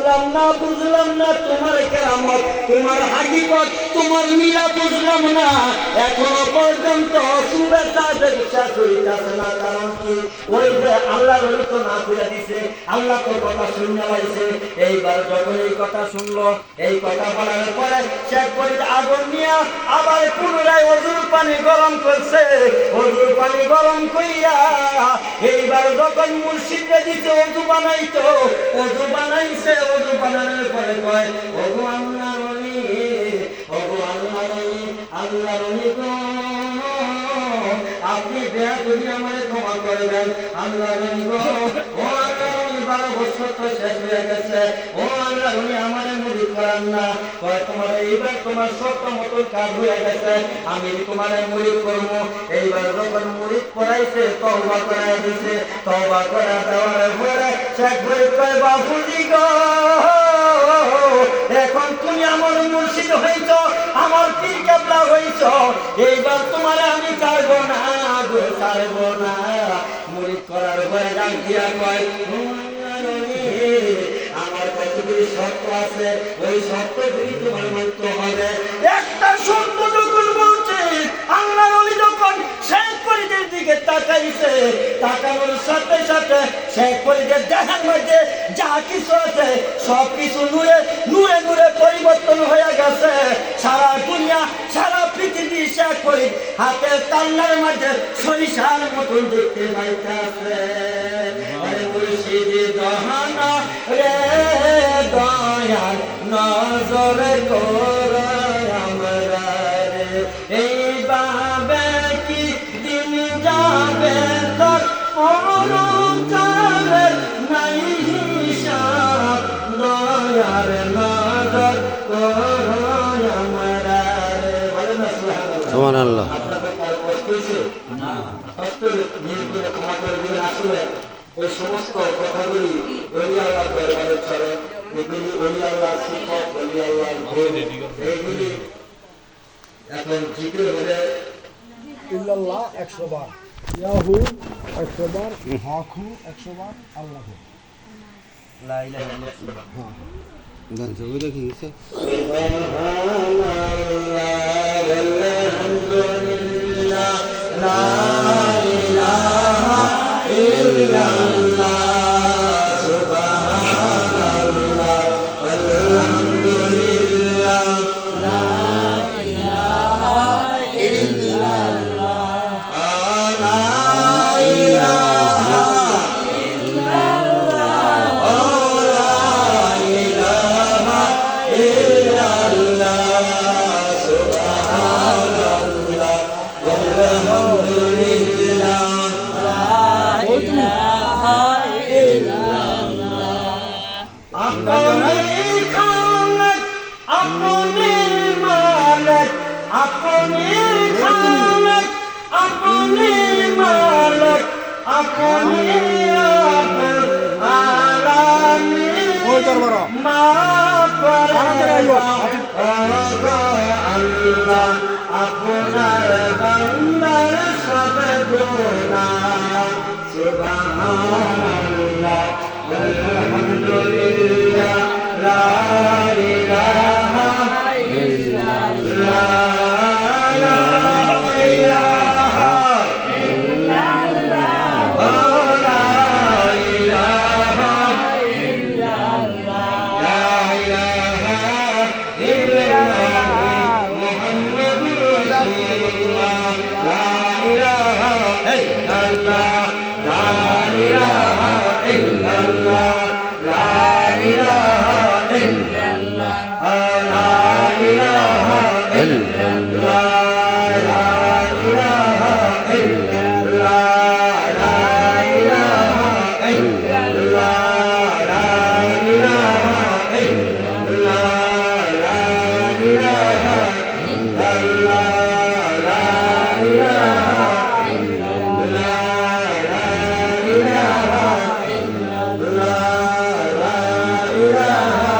বুঝলাম না তোমার কেরামত, তোমার হাকিকত, তোমার লীলা বুঝলাম না। এখনো পর্যন্ত শুভেচ্ছা শেষ হইতেছে না। কারণ কি? ওই যে আল্লাহ তো না করে দিছে, আল্লাহ তো কথা শুনে পাইছে। এইবার যখন এই কথা শুনলো, এই কথা বলার পরে শেখ ফরিদ আগুন নিয়ে আবার পুনরায় অজুর পানি গরম করছে। অজুর পানি গরম কইরা এইবার যখন মুর্শিদে দিতে অজু বানাইতো, অজু বানাইছে। অজু বানানোর পরে কয়, ওগো আল্লাহ রনি, ওগো আল্লাহ রনি, আল্লাহ রনি গো, আপনি দয়া করে আমারে ক্ষমা করবেন। আল্লাহ রনি গো, ও আল্লাহ রনি, 12 বছর তো শেষ হয়ে গেছে, ও আল্লাহ রনি আমারে মুরিদ করান না। কয়, তোমার এইবার তোমার সত্য মতো কাজ হয়ে গেছে, আমি তোমারে মুরিদ করবো। এইবার যখন মুরিদ করাইছে, তওবা করাই দিছে। তওবা করা দেওয়ার পরে শেখ ফরিদ কয়, বাপুজি গো, এখন তুমি আমার মুর্শিদ হইছ, আমার পীর কেবলা হইছ। এইবার তোমার আমি ছাড়বো না, ছাড়বো না। মুরিদ করার পরে ডাক দিয়া কয়, আমার কতগুলি শর্ত আছে, ওই শর্তগুলি তোমার মানতে হবে। একটা শর্ত যখন বলছে, আল্লাহর ওলি যখন শেখ ফরিদের দিকে তাকাইছে, তাকানোর সাথে সাথে শেখ ফরিদের দেহের মধ্যে যা কিছু আছে সব কিছু নূরে নূরে নূরে পরিবর্তন হয়ে গেছে। সারা দুনিয়া, সারা পৃথিবী শেখ ফরিদ হাতের তাল্লার মধ্যে সরিষার মতন দেখতে পাইতেছে। মুর্শিদ দহানা রে দয়াল নজর কর আমরা রে, এইভাবে কি দিন যাবে তোর পরচারের নাই হিসাব, দয়ার নজর কর আমরা রে। বলেন না সুবহানাল্লাহ। আপনাদের কার কষ্ট হয়েছে? না, কষ্ট নিয়ে ক্ষমা করে দিবেন। আসলে ওই সমস্ত কথাগুলি ওলি আল্লাহ দরবারে চলে, এগুলি ওলি আল্লাহ শিক্ষক, ওলি আল্লাহ এইগুলি এখন জিকির হলে ইল্লাল্লাহ 100 বার, ইয়াহু 100 বার, হকু 100 বার, আল্লাহ লা ইলাহা ইল্লাল্লাহ। হ্যাঁ গান ছবিটা কি হয়েছে? আলহামদুলিল্লাহ, লা ইলাহা ইল্লাল্লাহ, সুবহানাল্লাহ, আলহামদুলিল্লাহ, লা ইলাহা ইল্লাল্লাহ, লা ইলাহা আপনার বান্দার সব গুনাহ, সুবহানাল্লাহ, আলহামদুলিল্লাহ, লা ইলাহা ইল্লাল্লাহ, লা ইলাহা ইল্লাল্লাহ, লা ইলাহা ইল্লাল্লাহ, লা ইলাহা ইল্লাল্লাহ, মুহাম্মাদুর রাসূলুল্লাহ, লা ইলাহা ইল্লাল্লাহ, লা ইলাহা ইল্লাল্লাহ, লা ইলাহা ইল্লাল্লাহ, লা ইলাহা ইল্লাল্লাহ, লা ইলাহা ইল্লাল্লাহ, লা ইলাহা ইল্লাল্লাহ, লা ইলাহা ইল্লাল্লাহ, লা ইলাহা ইল্লাল্লাহ, লা ইলাহা ইল্লাল্লাহ, লা ইলাহা ইল্লাল্লাহ, লা ইলাহা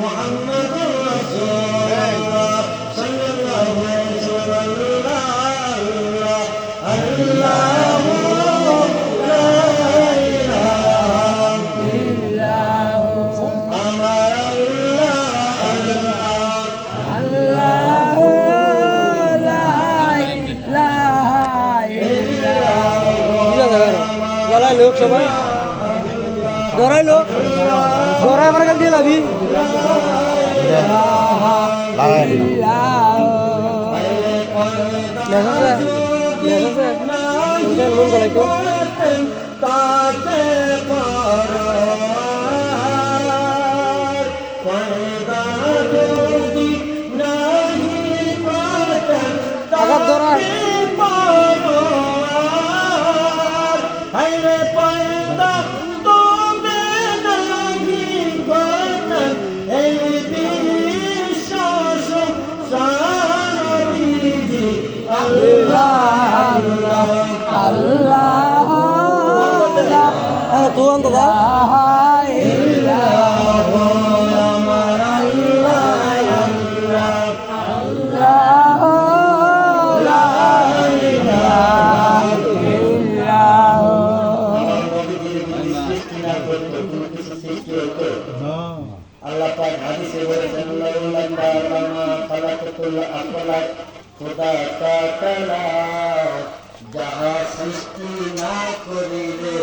محمد হইলো জোরে আমার কাছে দিয়ে লাবি তাতে পয়দা যদি নাহি পাতেন তাতে হায়রে পয়দা তুমি নাহি পাতেন এই বিশ্বাস সারবিধি তুই অন্ত দা আল্লাহ পাক হাদিসে বলেছেন লাউলা মা খালাকাতুল আফলাক খোদা তাআলা যাহা সৃষ্টি না করিলে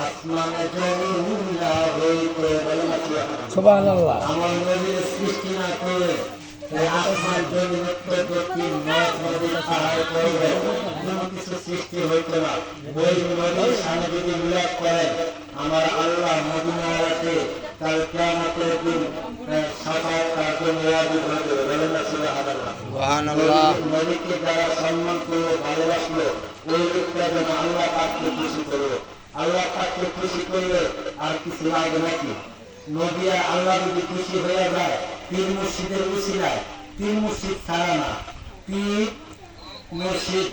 আসমান জমিন না হইতে বলেন সুবহানাল্লাহ। আমার নবীর সৃষ্টি না করে এই আসমান জমিন উৎপত্তি নদ নদী পাহাড় পর্বত কোনো কিছু সৃষ্টি হইতো না। ওই নদীর সামনে যদি উল্লেখ করেন আমার আল্লাহ মদিনাতে কাল কিয়ামতের দিন সাফাত তার জন্য ওয়াজিব হয়ে যাবে। বলেন না সুবহানাল্লাহ। নবীকে যারা সম্মান করলো ভালোবাসলো ওই লোকটা যেন আল্লাহ পাককে খুশি করলো। আল্লাহ পাককে খুশি করলে আর কিছু লাগবে নাকি? নবী আর আল্লাহ যদি খুশি হয়ে যায় পীর মুর্শিদের উসিলায়, পীর মুর্শিদ ছাড়া না, পীর মুর্শিদ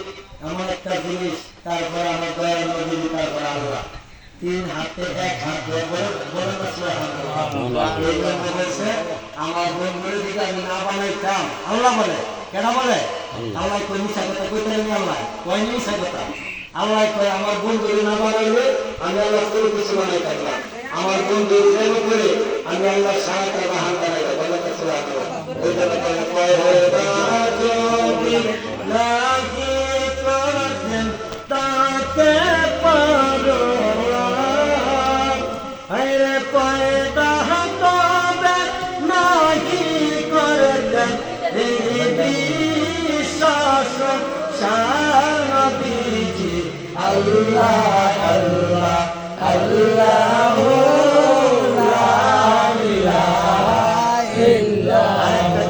এমন একটা জিনিস, তারপর আমার দয়াল নবী, তারপর আল্লাহ, তিন হাতে এক হাত বলে বলছে আমার বন্ধুর দিকে আমি না বানাইতাম। আল্লাহ বলে, কেন বলে? আল্লাহ কই মিশা কথা কইতে নেই, আল্লাহ কয় মিশা কথা। আল্লাহ কয় আমার বন্ধু না বানাইলে আমি আল্লাহ কোনো কিছু বানাইতাম না। আমার বন্ধু প্রেম করে আমি আল্লাহ সাহায্য বাহান বানাইতাম। বলে ওই জন্য কয় যদি লাগি করতেন তাতে পারো হায়রে পয়দা তবে নাহি করতেন এই বিশ্বাস সারবিধি আল্লাহ আল্লাহ আল্লাহ লা ইলাহা ইল্লাল্লাহ।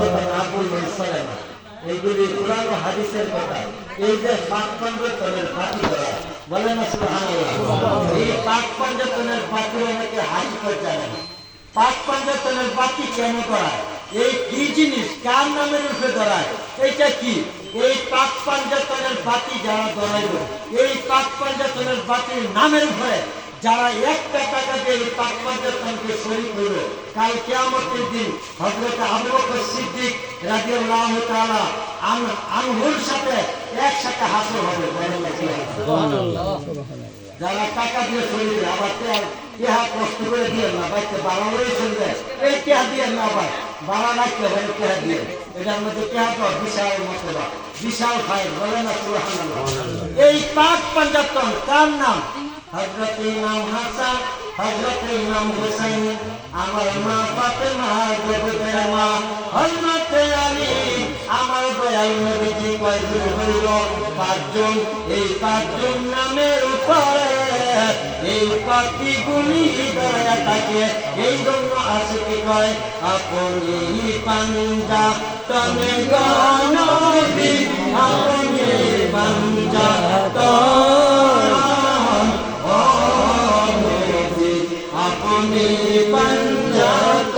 এইগুলি কুরআন ও হাদিসের কথা। এই যে পাক পঞ্চতনের পাটি করা, বলে না সুবহানাল্লাহ। এই পাক পঞ্চতনের পাটি অনেকে হাকিকত জানে না। পাক পঞ্চতনের পাটি কেন করায়? এই কি জিনিস, কার নামের উপরে ধরায়? এইটা কি? এই পাক পঞ্চতনের পাটি যারা ধরাইল, এই পাক পঞ্চতনের পাটির নামের উপরে যারা একটা টাকা দিয়ে এই পাক পঞ্চতনকে শরীক হইল, কাল কিয়ামতের দিন হযরত আবু বকর সিদ্দিক রাদিয়াল্লাহু তাআলা আনহুর সাথে একসাথে হাসর হবে। যারা টাকা দিয়ে শরীক, আবার টেহা কষ্ট করে দিয়ে না, বাইতে বাড়ানোই চলবে, এই টেহা দিয়ে না, আবার বাড়া রাখতে হবে টেহা দিয়ে। এটার মধ্যে টেহা তো বিশাল মসলা, বিশাল ফাইল। বলে না সুবহানাল্লাহ। এই পাক পঞ্চতন কার নাম? হযরত ইমাম হাসান, হযরত ইমাম হুসাইন, আমার মা ফাতেমা, জগতের মা হযরত আলী, আমার দয়াল নবীজি কয়জন হইল? পাঁচজন। এই পাঁচজন নামের উপরে এই পাখিগুলি দয়া থাকে। এই জন্য আছে কি কয় আপনি পাঞ্জা তনে গণবি, আপনি পাঞ্জা আপনি পঞ্জাত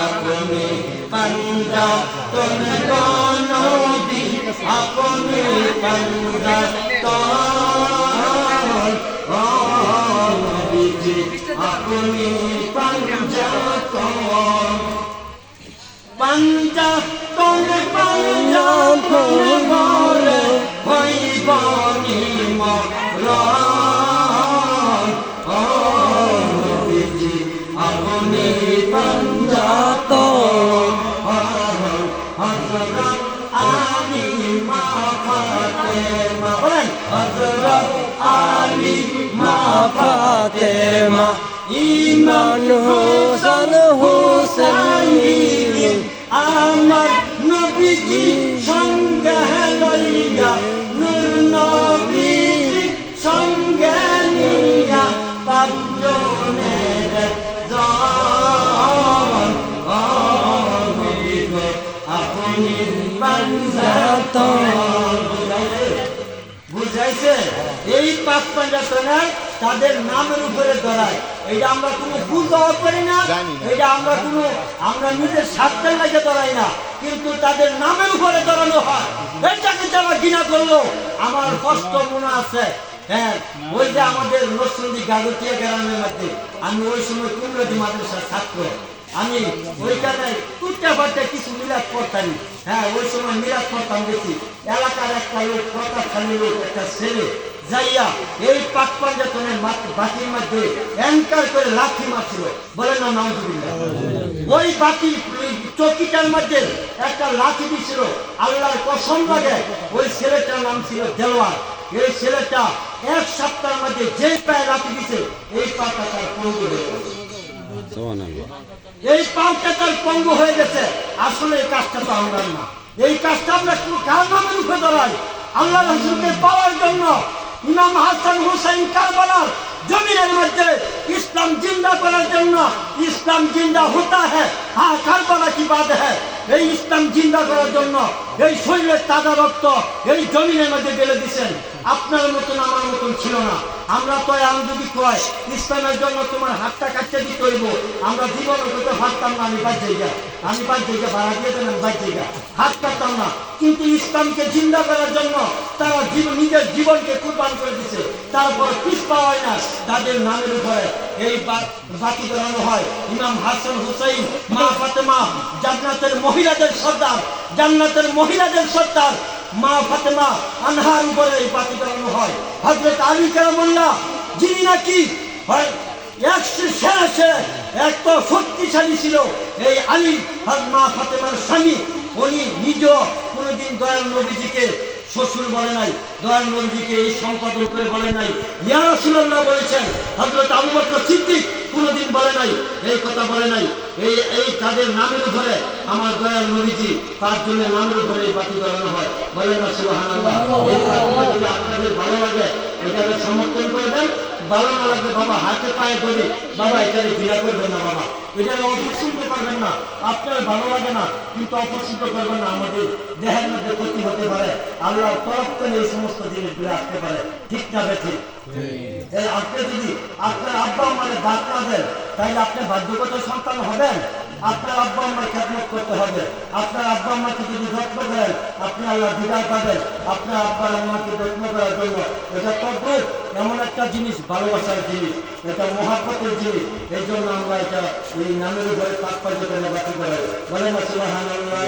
আপনি পঞ্জাত গণবি, আপনি পঞ্জাত আপনি পঞ্জাত পঞ্জাত পঞ্জাত বলে হইবনি মরণ। আপনি পঞ্জাত হযরত আলী মা ফাতেমা, বলেন হযরত আলী মা ফাতেমা। ইমাম হোসেন হুসাইন আমার নবীজি সঙ্গে লইয়া নূর নবীজি সঙ্গে নিয়া পাঁচজনের জন আপনি বুঝাইছে এই পাঁচ পাঞ্জাতনের তাদের নামের উপরে ধরায় এটা আমরা কোনো পূজাও করি না, এটা আমরা নিজের স্বার্থের লাগে ধরাই না, কিন্তু তাদের নামের উপরে ধরানো হয়। এটাকে যারা ঘৃণা করলো আমার কষ্ট মনে আছে। হ্যাঁ, ওই যে আমাদের নরসিংদী গাগটিয়া গ্রামের মধ্যে আমি ওই সময় কুমরাদি মাদ্রাসার ছাত্র, আমি ওইখানে টুটটা ফাটটা কিছু মিলাদ পড়তাম। হ্যাঁ, ওই সময় মিলাদ পড়তাম বেশি। এলাকার একটা লোক, প্রতাপশালী লোক, একটা ছেলে যাইয়া এই পাক পাঞ্জাতনের বাতির মধ্যে অ্যাঙ্কার করে লাঠি মারছিল, বলে না নাউজুবিল্লাহ। ওই বাতি চৌকিটার মধ্যে একটা লাঠি দিছিল, আল্লাহর কসম লাগে ওই ছেলেটার নাম ছিল দেওয়ার। এই ছেলেটা এক সপ্তাহের মধ্যে যে পায়ে লাঠি দিছে এই পাটা তার পঙ্গু হয়ে গেছে। এই পাটা তার পঙ্গু হয়ে গেছে। আসলে এই কাজটা তো আমরা না, এই কাজটা আমরা কার নামের উপরে ধরাই? আল্লাহ রাসূলকে পাওয়ার জন্য। ইমাম হাসান হুসাইন কারবালার জমিনের মধ্যে ইসলাম জিন্দা করার জন্য। ইসলাম জিন্দা হতা হ্যাঁ, হ্যাঁ কারবালা কি বাদ হ্যাঁ। এই ইসলাম জিন্দা করার জন্য এই শরীরের তাজা রক্ত এই জমিনের মধ্যে ঢেলে দিচ্ছেন। আপনার মতন আমার মতন ছিল না। আমরা তো আমি যদি কয় ইসলামের জন্য তোমার হাতটা কাটতে দিতে হইব, আমরা জীবনে করতে পারতাম না। আমি বাদ জায়গা ভাড়া দিয়ে দেন, আমি বাদ জায়গা হাত কাটতাম না। কিন্তু ইসলামকে জিন্দা করার জন্য তারা নিজের জীবনকে কুরবান করে দিচ্ছে। তারপর পিছ পাওয়া হয় না, তাদের নামের উপরে এই বাতি ধরানো হয়। ইমাম হাসান হুসাইন, মা ফাতেমা, জান্নাতের মহিলাদের সর্দার, জান্নাতের মহিলাদের সর্দার মা ফাতেমা আনহার উপরে এই বাতি ধরানো হয়। হযরত আলী কারামুল্লাহ যিনি নাকি এত শক্তিশালী ছিল, এই আলী মা ফাতেমার স্বামী, উনি নিজেও কোনোদিন দয়াল নবীজিকে শ্বশুর বলে নাই, দয়াল নবীজিকে এই সম্পাদন করে বলে নাই। ইয়া রাসূলুল্লাহ বলেছেন, হযরত আবু বকর সিদ্দিক কোনোদিন বলে নাই, এই কথা বলে নাই। এই তাদের নামের উপরে আমার দয়াল নবীজি, তার জন্য নামের উপরে এই বাতি ধরানো হয়। বলেন না সুবহানাল্লাহ। যদি আপনাদের ভালো লাগে এটাকে সমর্থন করে দেন, ভালো না লাগবে বাবা হাতে পায়ে ধরে বাবা এটাকে ঘৃণা করবেন না, বাবা এটাকে অপছন্দ করবেন না। আপনার ভালো লাগে না কিন্তু অপছন্দ করবেন না, আমাদের দেহের মধ্যে ক্ষতি হতে পারে। আল্লাহর তরফ থেকে এই সমস্ত জিনিসগুলো আসতে পারে, ঠিক না বেঠিক? আপনি যদি আপনার আব্বা আমাদের দাঁত না দেন তাহলে আপনি বাধ্যগত সন্তান হবেন। আপনার আব্বা আম্মার খেদমত করতে হবে। আপনার আব্বা আম্মাকে যদি যত্ন করেন আপনি আল্লাহ দিদার পাবেন। আপনার আব্বা আম্মাকে যত্ন করার জন্য এটা তদ্রুপ এমন একটা জিনিস, ভালোবাসার জিনিস, এটা মহাব্বতের জিনিস। এই জন্য আমরা এটা এই নামের উপরে পাক পাইতে বাতি করে বলেন সুবহানাল্লাহ।